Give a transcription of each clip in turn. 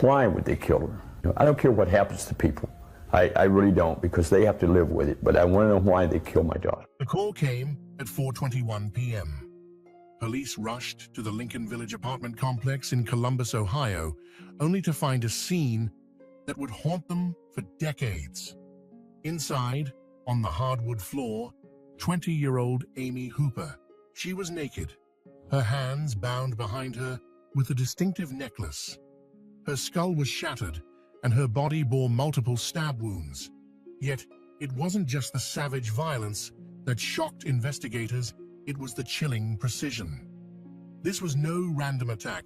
Why would they kill her? I don't care what happens to people. I really don't, because they have to live with it. But I want to know why they killed my daughter. The call came at 4:21 p.m. Police rushed to the Lincoln Village apartment complex in Columbus, Ohio, only to find a scene that would haunt them for decades. Inside, on the hardwood floor, 20-year-old Amy Hooper. She was naked, her hands bound behind her with a distinctive necklace. Her skull was shattered, and her body bore multiple stab wounds. Yet, it wasn't just the savage violence that shocked investigators, it was the chilling precision. This was no random attack,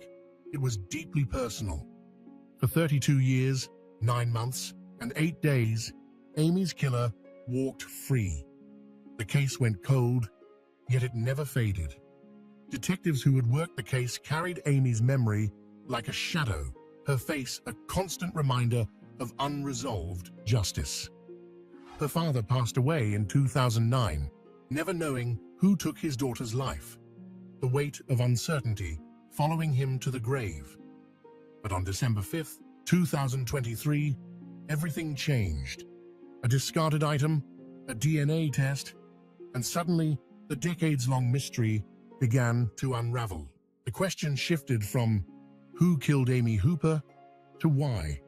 it was deeply personal. For 32 years, 9 months, and 8 days, Amy's killer walked free. The case went cold, yet it never faded. Detectives who had worked the case carried Amy's memory like a shadow, her face a constant reminder of unresolved justice. Her father passed away in 2009, never knowing who took his daughter's life, the weight of uncertainty following him to the grave. But on December 5th, 2023, everything changed. A discarded item, a DNA test, and suddenly the decades-long mystery began to unravel. The question shifted from who killed Amy Hooper to why.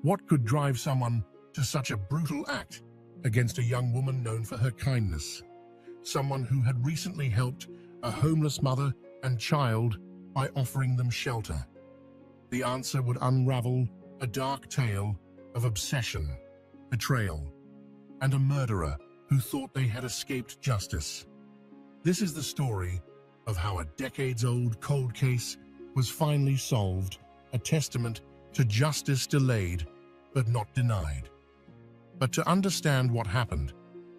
What could drive someone to such a brutal act against a young woman known for her kindness? Someone who had recently helped a homeless mother and child by offering them shelter. The answer would unravel a dark tale of obsession, betrayal, and a murderer who thought they had escaped justice. This is the story of how a decades-old cold case was finally solved, a testament to justice delayed but not denied. But to understand what happened,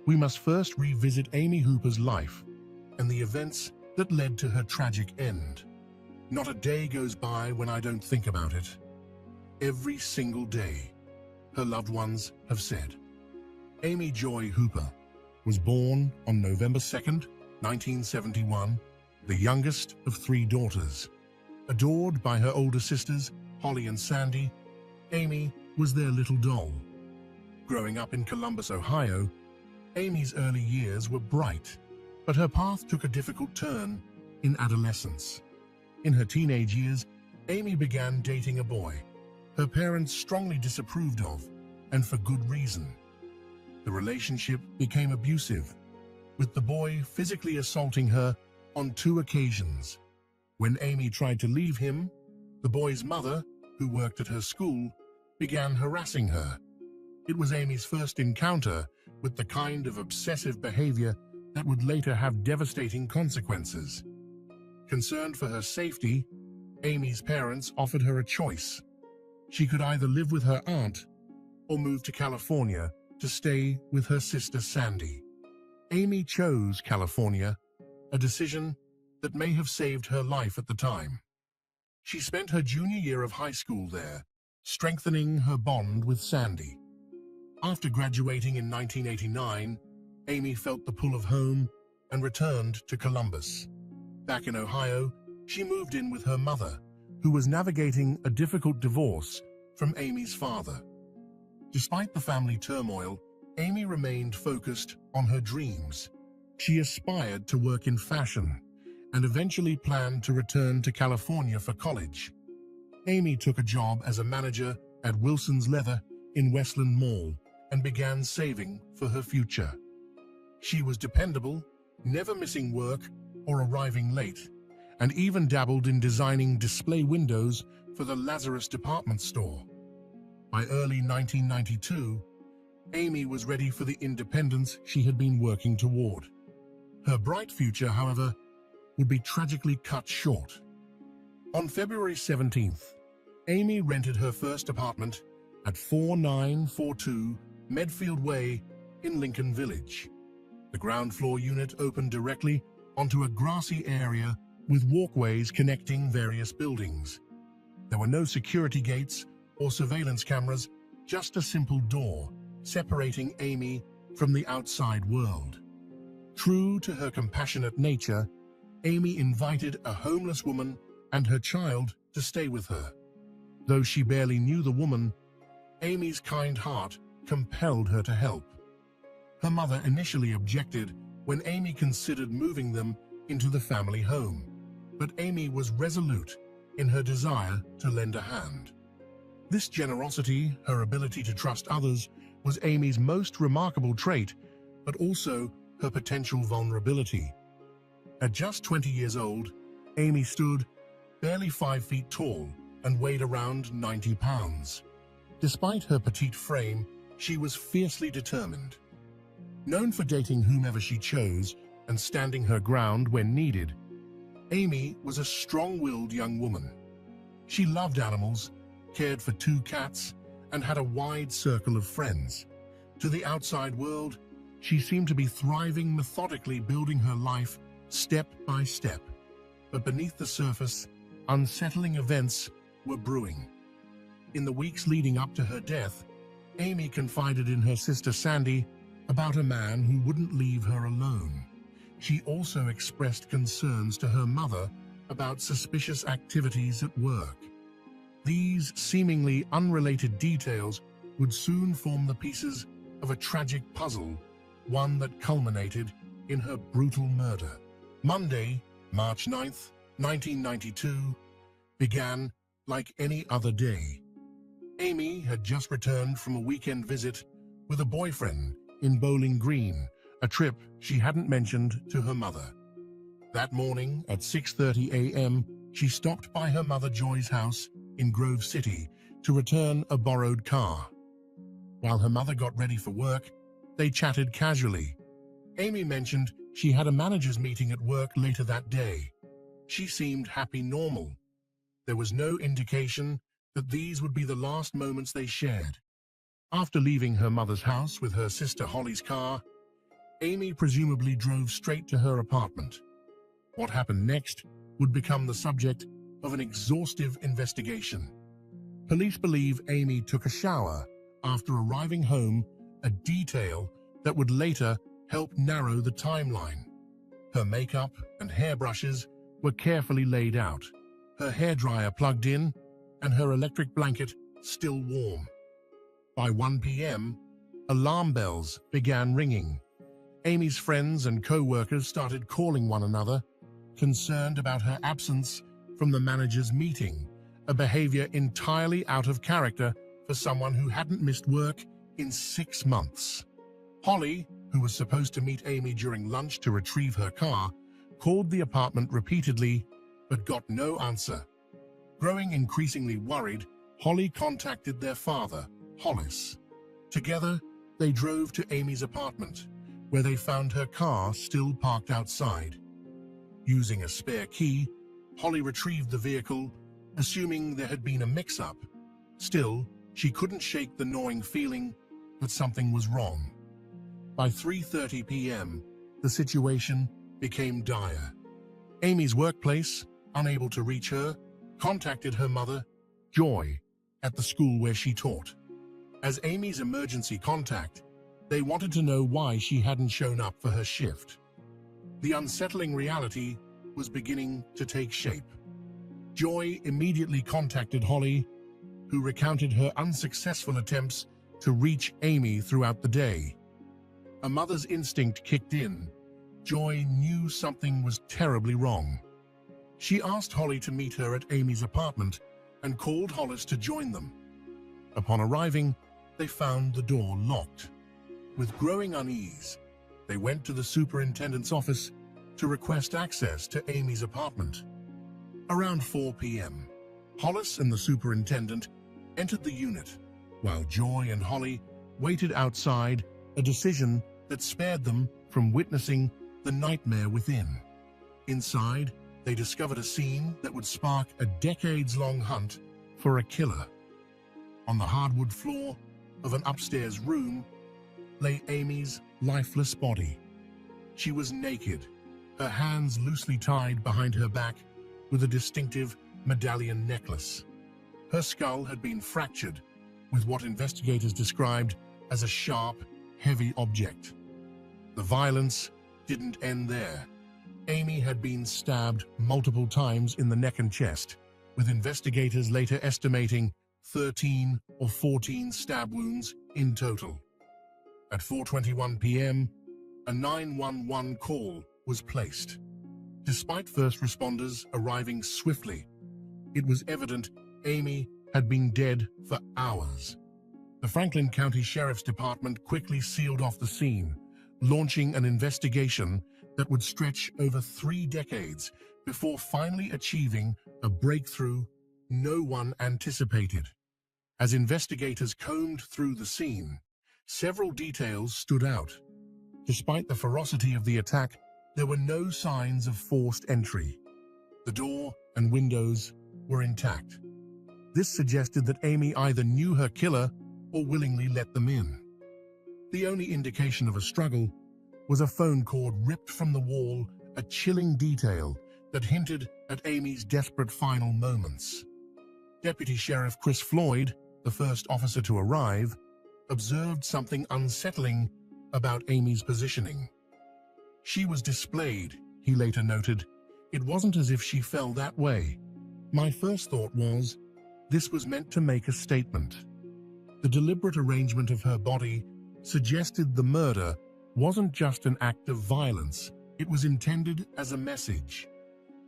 we must first revisit Amy Hooper's life and the events that led to her tragic end. Not a day goes by when I don't think about it. Every single day, her loved ones have said. Amy Joy Hooper was born on November 2nd, 1971, the youngest of 3 daughters. Adored by her older sisters, Holly and Sandy, Amy was their little doll. Growing up in Columbus, Ohio, Amy's early years were bright, but her path took a difficult turn in adolescence. In her teenage years, Amy began dating a boy her parents strongly disapproved of, and for good reason. The relationship became abusive, with the boy physically assaulting her on 2 occasions. When Amy tried to leave him, the boy's mother, who worked at her school, began harassing her. It was Amy's first encounter with the kind of obsessive behavior that would later have devastating consequences. Concerned for her safety, Amy's parents offered her a choice. She could either live with her aunt or move to California to stay with her sister Sandy. Amy chose California, a decision that may have saved her life at the time. She spent her junior year of high school there, strengthening her bond with Sandy. After graduating in 1989, Amy felt the pull of home and returned to Columbus. Back in Ohio, she moved in with her mother, who was navigating a difficult divorce from Amy's father. Despite the family turmoil, Amy remained focused on her dreams. She aspired to work in fashion and eventually planned to return to California for college. Amy took a job as a manager at Wilson's Leather in Westland Mall and began saving for her future. She was dependable, never missing work or arriving late, and even dabbled in designing display windows for the Lazarus department store. By early 1992, Amy was ready for the independence she had been working toward. Her bright future, however, would be tragically cut short. On February 17th, Amy rented her first apartment at 4942 Medfield Way in Lincoln Village. The ground floor unit opened directly onto a grassy area with walkways connecting various buildings. There were no security gates or surveillance cameras, just a simple door separating Amy from the outside world. True to her compassionate nature, Amy invited a homeless woman and her child to stay with her. Though she barely knew the woman, Amy's kind heart compelled her to help. Her mother initially objected when Amy considered moving them into the family home, but Amy was resolute in her desire to lend a hand. This generosity, her ability to trust others, was Amy's most remarkable trait, but also her potential vulnerability. At just 20 years old, Amy stood barely 5 feet tall and weighed around 90 pounds. Despite her petite frame, she was fiercely determined. Known for dating whomever she chose and standing her ground when needed, Amy was a strong-willed young woman. She loved animals, cared for 2 cats, and had a wide circle of friends. To the outside world, she seemed to be thriving, methodically building her life step by step. But beneath the surface, unsettling events were brewing. In the weeks leading up to her death, Amy confided in her sister Sandy about a man who wouldn't leave her alone. She also expressed concerns to her mother about suspicious activities at work. These seemingly unrelated details would soon form the pieces of a tragic puzzle, one that culminated in her brutal murder. Monday, March 9th, 1992, began like any other day. Amy had just returned from a weekend visit with a boyfriend in Bowling Green, a trip she hadn't mentioned to her mother. That morning at 6:30 a.m., she stopped by her mother Joy's house in Grove City to return a borrowed car. While her mother got ready for work, they chatted casually. Amy mentioned she had a manager's meeting at work later that day. She seemed happy, normal. There was no indication that these would be the last moments they shared. After leaving her mother's house with her sister Holly's car, Amy presumably drove straight to her apartment. What happened next would become the subject of an exhaustive investigation. Police believe Amy took a shower after arriving home, a detail that would later help narrow the timeline. Her makeup and hairbrushes were carefully laid out, her hairdryer plugged in, and her electric blanket still warm. By 1 p.m., alarm bells began ringing. Amy's friends and co-workers started calling one another, concerned about her absence from the manager's meeting, a behavior entirely out of character for someone who hadn't missed work in 6 months. Holly, who was supposed to meet Amy during lunch to retrieve her car, called the apartment repeatedly, but got no answer. Growing increasingly worried, Holly contacted their father, Hollis. Together, they drove to Amy's apartment, where they found her car still parked outside. Using a spare key, Holly retrieved the vehicle, assuming there had been a mix-up. Still, she couldn't shake the gnawing feeling that something was wrong. By 3:30 p.m., the situation became dire. Amy's workplace, unable to reach her, contacted her mother, Joy, at the school where she taught. As Amy's emergency contact, they wanted to know why she hadn't shown up for her shift. The unsettling reality was beginning to take shape. Joy immediately contacted Holly, who recounted her unsuccessful attempts to reach Amy throughout the day. A mother's instinct kicked in. Joy knew something was terribly wrong. She asked Holly to meet her at Amy's apartment and called Hollis to join them. Upon arriving, they found the door locked. With growing unease, they went to the superintendent's office to request access to Amy's apartment. Around 4 p.m., Hollis and the superintendent entered the unit, while Joy and Holly waited outside, a decision that spared them from witnessing the nightmare within. Inside, they discovered a scene that would spark a decades-long hunt for a killer. On the hardwood floor of an upstairs room lay Amy's lifeless body. She was naked, her hands loosely tied behind her back with a distinctive medallion necklace. Her skull had been fractured with what investigators described as a sharp, heavy object. The violence didn't end there. Amy had been stabbed multiple times in the neck and chest. with investigators later estimating 13 or 14 stab wounds in total. At 4:21 p.m., a 911 call was placed. Despite first responders arriving swiftly, it was evident Amy had been dead for hours. The Franklin County Sheriff's Department quickly sealed off the scene, launching an investigation that would stretch over 3 decades before finally achieving a breakthrough no one anticipated. As investigators combed through the scene, several details stood out. Despite the ferocity of the attack, there were no signs of forced entry. The door and windows were intact. This suggested that Amy either knew her killer or willingly let them in. The only indication of a struggle was a phone cord ripped from the wall, a chilling detail that hinted at Amy's desperate final moments. Deputy Sheriff Chris Floyd, the first officer to arrive, observed something unsettling about Amy's positioning. She was displayed, he later noted. It wasn't as if she fell that way. My first thought was, this was meant to make a statement. The deliberate arrangement of her body suggested the murder wasn't just an act of violence, it was intended as a message.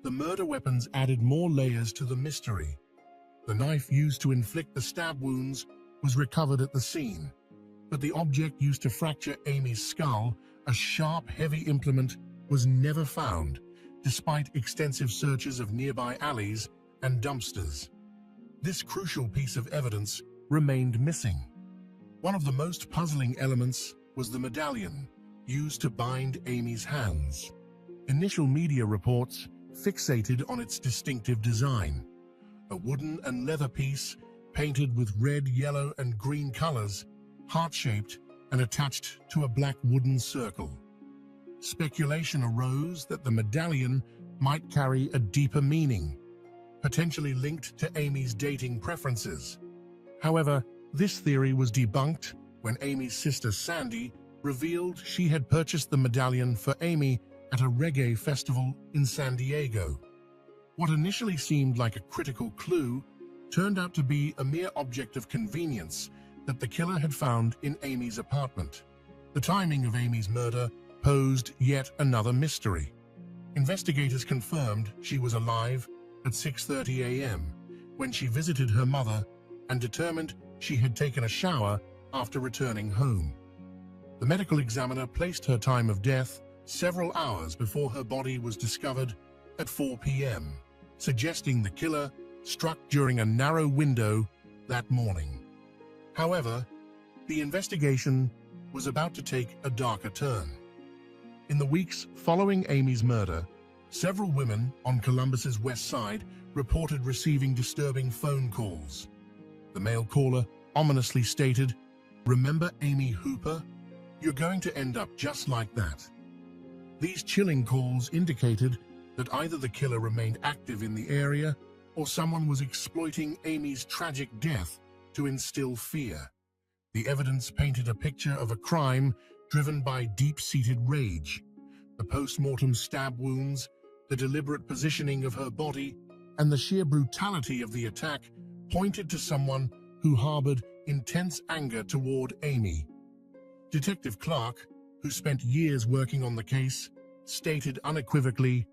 The murder weapons added more layers to the mystery. The knife used to inflict the stab wounds was recovered at the scene, but the object used to fracture Amy's skull, a sharp, heavy implement, was never found, despite extensive searches of nearby alleys and dumpsters. This crucial piece of evidence remained missing. One of the most puzzling elements was the medallion used to bind Amy's hands. Initial media reports fixated on its distinctive design, a wooden and leather piece painted with red, yellow, and green colors, heart-shaped and attached to a black wooden circle. Speculation arose that the medallion might carry a deeper meaning, potentially linked to Amy's dating preferences. However, this theory was debunked when Amy's sister Sandy revealed she had purchased the medallion for Amy at a reggae festival in San Diego. What initially seemed like a critical clue turned out to be a mere object of convenience that the killer had found in Amy's apartment. The timing of Amy's murder posed yet another mystery. Investigators confirmed she was alive at 6:30 a.m. when she visited her mother and determined she had taken a shower after returning home. The medical examiner placed her time of death several hours before her body was discovered at 4 p.m., suggesting the killer struck during a narrow window that morning. However, the investigation was about to take a darker turn. In the weeks following Amy's murder, several women on Columbus's west side reported receiving disturbing phone calls. The male caller ominously stated, "Remember Amy Hooper? You're going to end up just like that." These chilling calls indicated that either the killer remained active in the area or someone was exploiting Amy's tragic death to instill fear. The evidence painted a picture of a crime driven by deep-seated rage. The post-mortem stab wounds, the deliberate positioning of her body, and the sheer brutality of the attack pointed to someone who harbored intense anger toward Amy. Detective Clark, who spent years working on the case, stated unequivocally,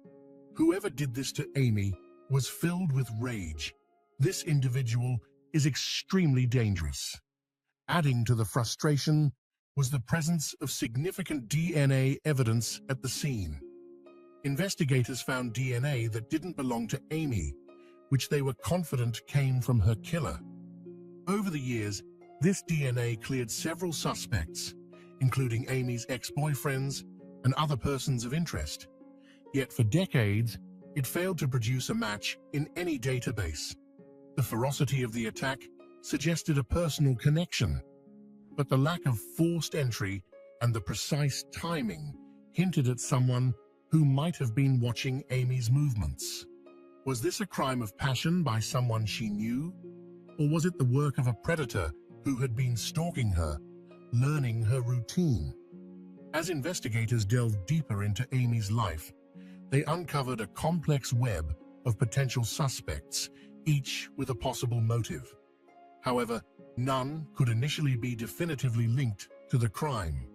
"Whoever did this to Amy was filled with rage. This individual is extremely dangerous." Adding to the frustration was the presence of significant DNA evidence at the scene. Investigators found DNA that didn't belong to Amy, which they were confident came from her killer. Over the years, this DNA cleared several suspects, including Amy's ex-boyfriends and other persons of interest. Yet for decades, it failed to produce a match in any database. The ferocity of the attack suggested a personal connection, but the lack of forced entry and the precise timing hinted at someone who might have been watching Amy's movements. Was this a crime of passion by someone she knew? Or was it the work of a predator who had been stalking her, learning her routine? As investigators delved deeper into Amy's life, they uncovered a complex web of potential suspects, each with a possible motive. However, none could initially be definitively linked to the crime.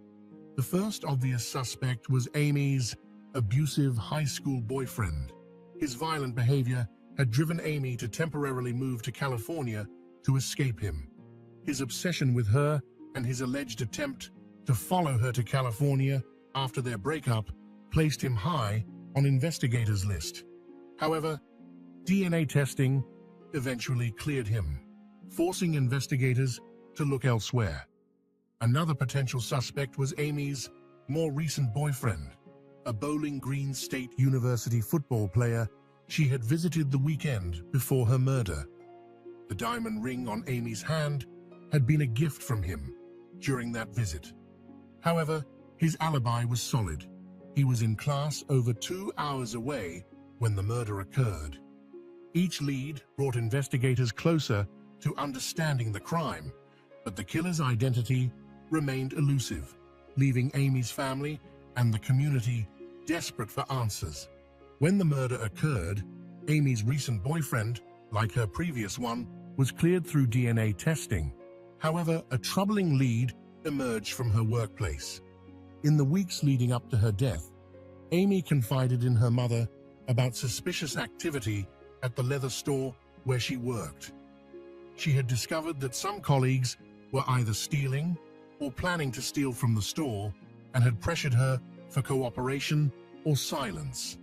The first obvious suspect was Amy's abusive high school boyfriend. His violent behavior had driven Amy to temporarily move to California to escape him. His obsession with her and his alleged attempt to follow her to California after their breakup placed him high on investigators' list. However, DNA testing eventually cleared him, forcing investigators to look elsewhere. Another potential suspect was Amy's more recent boyfriend, a Bowling Green State University football player she had visited the weekend before her murder. The diamond ring on Amy's hand had been a gift from him during that visit. However, his alibi was solid. He was in class over 2 hours away when the murder occurred. Each lead brought investigators closer to understanding the crime, but the killer's identity remained elusive, leaving Amy's family and the community desperate for answers. When the murder occurred, Amy's recent boyfriend, like her previous one, was cleared through DNA testing. However, a troubling lead emerged from her workplace. In the weeks leading up to her death, Amy confided in her mother about suspicious activity at the leather store where she worked. She had discovered that some colleagues were either stealing or planning to steal from the store and had pressured her for cooperation or silence.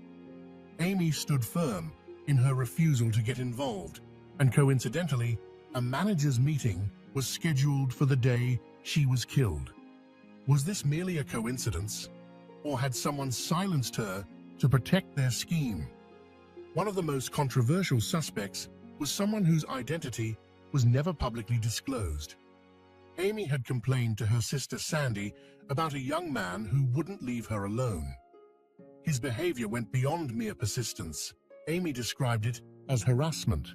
Amy stood firm in her refusal to get involved, and coincidentally, a manager's meeting was scheduled for the day she was killed. Was this merely a coincidence, or had someone silenced her to protect their scheme? One of the most controversial suspects was someone whose identity was never publicly disclosed. Amy had complained to her sister Sandy about a young man who wouldn't leave her alone. His behavior went beyond mere persistence. Amy described it as harassment.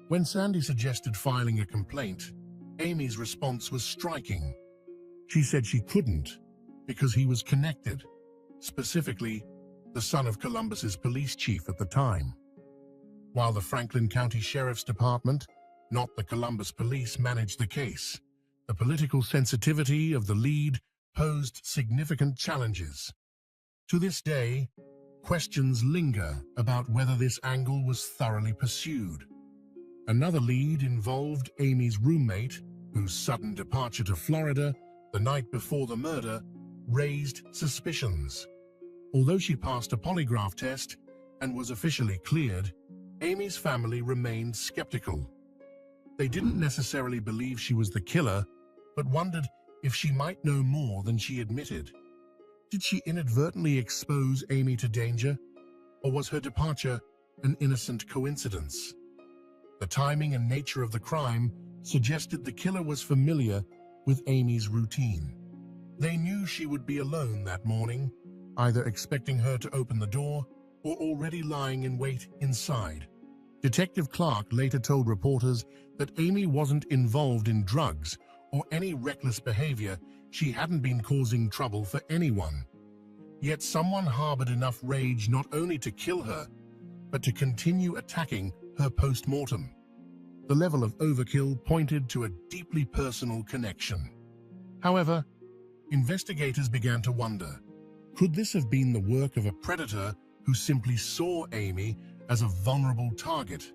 When Sandy suggested filing a complaint, Amy's response was striking. She said she couldn't because he was connected, specifically the son of Columbus's police chief at the time. While the Franklin County Sheriff's Department, not the Columbus Police, managed the case, the political sensitivity of the lead posed significant challenges. To this day, questions linger about whether this angle was thoroughly pursued. Another lead involved Amy's roommate, whose sudden departure to Florida the night before the murder raised suspicions. Although she passed a polygraph test and was officially cleared, Amy's family remained skeptical. They didn't necessarily believe she was the killer, but wondered if she might know more than she admitted. Did she inadvertently expose Amy to danger, or was her departure an innocent coincidence? The timing and nature of the crime suggested the killer was familiar with Amy's routine. They knew she would be alone that morning, either expecting her to open the door or already lying in wait inside. Detective Clark later told reporters that Amy wasn't involved in drugs or any reckless behavior. She hadn't been causing trouble for anyone. Yet someone harbored enough rage not only to kill her, but to continue attacking her post-mortem. The level of overkill pointed to a deeply personal connection. However, investigators began to wonder, could this have been the work of a predator who simply saw Amy as a vulnerable target?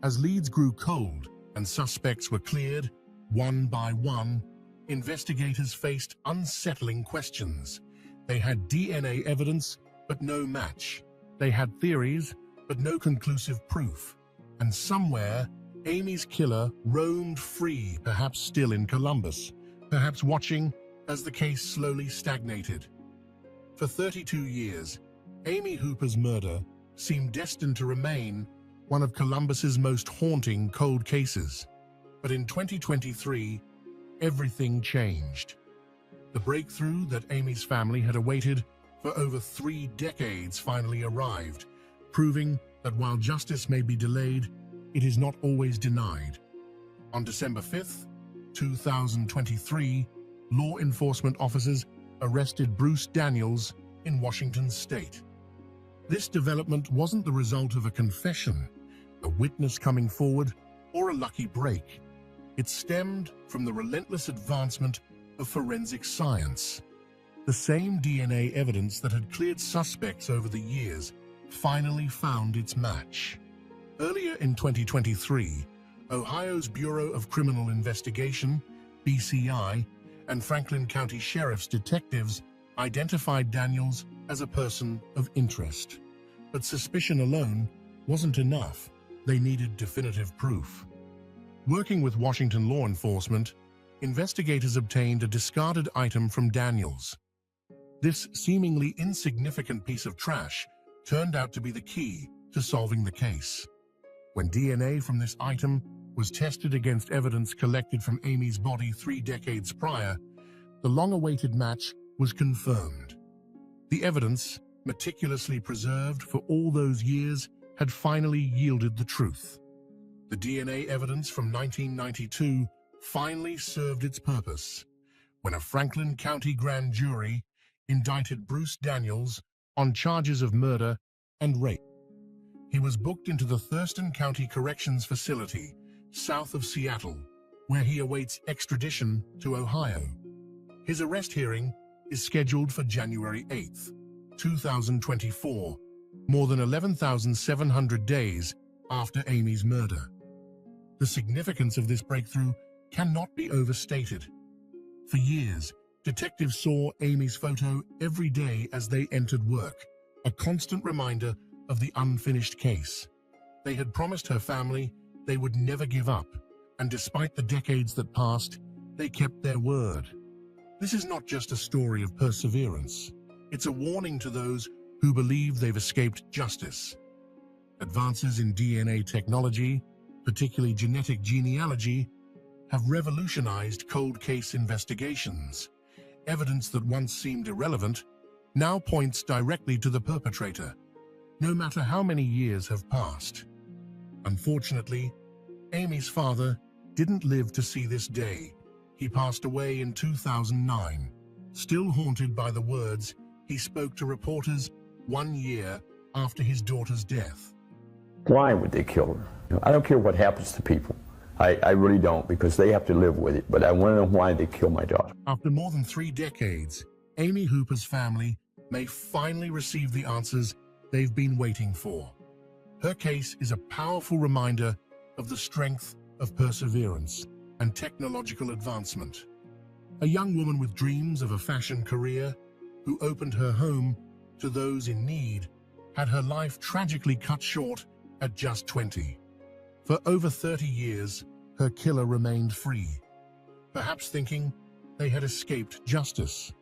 As leads grew cold and suspects were cleared, one by one, investigators faced unsettling questions. They had DNA evidence, but no match. They had theories, but no conclusive proof. And somewhere, Amy's killer roamed free, perhaps still in Columbus, perhaps watching as the case slowly stagnated. For 32 years, Amy Hooper's murder seemed destined to remain one of Columbus's most haunting cold cases. But in 2023, everything changed. The breakthrough that Amy's family had awaited for over 3 decades finally arrived, proving that while justice may be delayed, it is not always denied. On December 5th, 2023, law enforcement officers arrested Bruce Daniels in Washington state. This development wasn't the result of a confession, a witness coming forward, or a lucky break. It stemmed from the relentless advancement of forensic science. The same DNA evidence that had cleared suspects over the years finally found its match. Earlier in 2023, Ohio's Bureau of Criminal Investigation, BCI, and Franklin County Sheriff's detectives identified Daniels as a person of interest. But suspicion alone wasn't enough. They needed definitive proof. Working with Washington law enforcement, investigators obtained a discarded item from Daniels. This seemingly insignificant piece of trash turned out to be the key to solving the case. When DNA from this item was tested against evidence collected from Amy's body 3 decades prior, the long-awaited match was confirmed. The evidence, meticulously preserved for all those years, had finally yielded the truth. The DNA evidence from 1992 finally served its purpose when a Franklin County grand jury indicted Bruce Daniels on charges of murder and rape. He was booked into the Thurston County Corrections Facility, south of Seattle, where he awaits extradition to Ohio. His arrest hearing is scheduled for January 8, 2024, more than 11,700 days after Amy's murder. The significance of this breakthrough cannot be overstated. For years, detectives saw Amy's photo every day as they entered work, a constant reminder of the unfinished case. They had promised her family they would never give up, and despite the decades that passed, they kept their word. This is not just a story of perseverance. It's a warning to those who believe they've escaped justice. Advances in DNA technology, particularly genetic genealogy, have revolutionized cold case investigations. Evidence that once seemed irrelevant now points directly to the perpetrator, no matter how many years have passed. Unfortunately, Amy's father didn't live to see this day. He passed away in 2009, still haunted by the words he spoke to reporters 1 year after his daughter's death. Why would they kill her? I don't care what happens to people. I really don't, because they have to live with it. But I want to know why they killed my daughter. After more than 3 decades, Amy Hooper's family may finally receive the answers they've been waiting for. Her case is a powerful reminder of the strength of perseverance and technological advancement. A young woman with dreams of a fashion career, who opened her home to those in need, had her life tragically cut short at just 20. For over 30 years, her killer remained free, perhaps thinking they had escaped justice.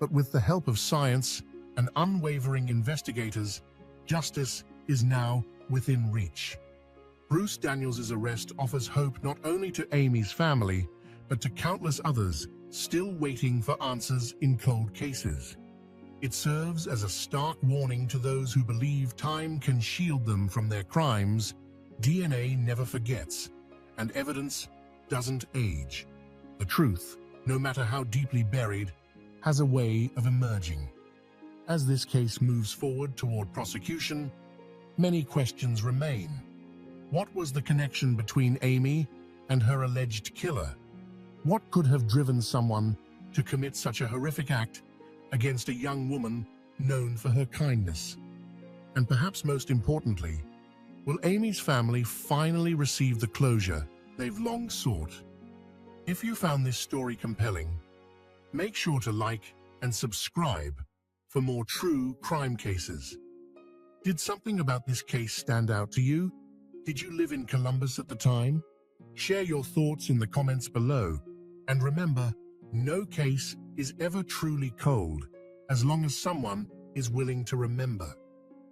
But with the help of science and unwavering investigators, justice is now within reach. Bruce Daniels' arrest offers hope not only to Amy's family, but to countless others still waiting for answers in cold cases. It serves as a stark warning to those who believe time can shield them from their crimes. DNA never forgets, and evidence doesn't age. The truth, no matter how deeply buried, has a way of emerging. As this case moves forward toward prosecution, many questions remain. What was the connection between Amy and her alleged killer? What could have driven someone to commit such a horrific act against a young woman known for her kindness? And perhaps most importantly, will Amy's family finally receive the closure they've long sought? If you found this story compelling, make sure to like and subscribe for more true crime cases. Did something about this case stand out to you? Did you live in Columbus at the time? Share your thoughts in the comments below. And remember, no case is ever truly cold as long as someone is willing to remember.